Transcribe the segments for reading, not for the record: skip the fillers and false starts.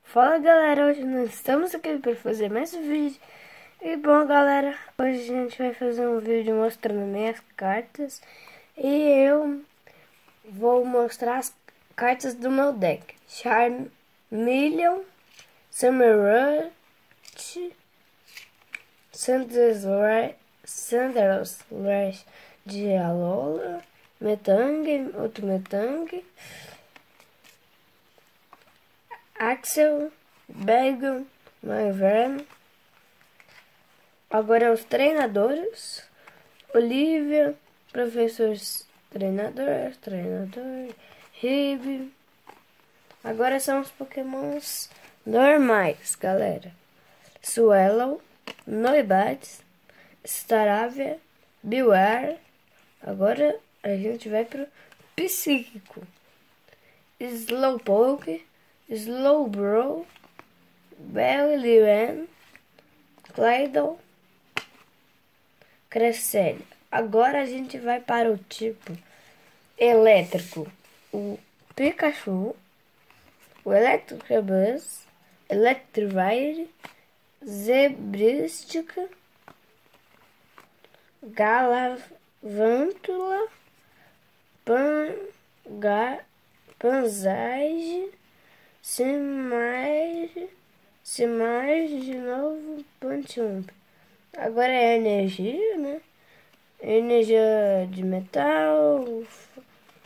Fala galera, hoje nós estamos aqui para fazer mais um vídeo. E bom galera, hoje a gente vai fazer um vídeo mostrando minhas cartas. E eu vou mostrar as cartas do meu deck: Charmeleon, Summer Rush, Sanders Rush de Alola, Metang, outro Metang, Axel, Bagon, Myvern. Agora os treinadores: Olivia, professor treinador, Ribe. Agora são os pokémons normais, galera: Swellow, Noibat, Staravia, Biware. Agora a gente vai pro psíquico: Slowpoke, Slowbro, Bellywren, Claydol, Cresselia. Agora a gente vai para o tipo elétrico: o Pikachu, o Electabuzz, Electivire, Zebristica, Galavantula, Panzage, Simarge de novo, Panchump. Agora é energia, né? Energia de metal,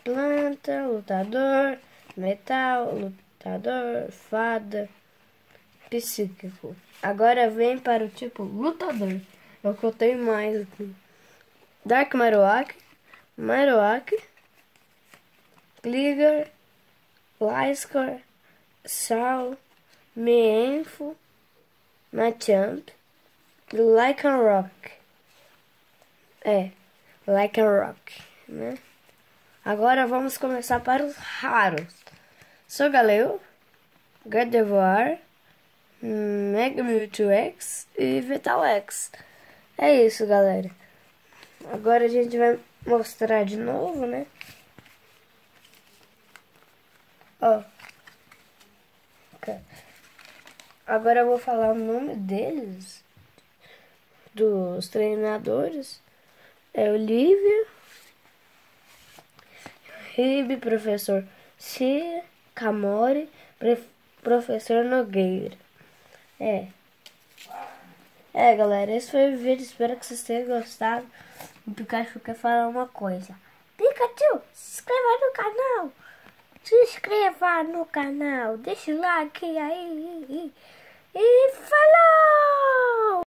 planta, lutador, metal, lutador, fada, psíquico. Agora vem para o tipo lutador. É o que eu tenho mais aqui: Dark Marowak, Gligar, Gliscor, Sal, Mienfo, Machamp, Lycanroc. Lycanroc, né? Agora vamos começar para os raros: Solgaleo, Gardevoir, Mega Mewtwo X e Vital X. É isso, galera. Agora a gente vai mostrar de novo, né? Ó. Agora eu vou falar o nome deles, dos treinadores: Olivia, Ribe, professor Camori, professor Nogueira. Galera, esse foi o vídeo. Espero que vocês tenham gostado. O Pikachu quer falar uma coisa: Pikachu, se inscreva no canal. Se inscreva no canal, deixa o like aí.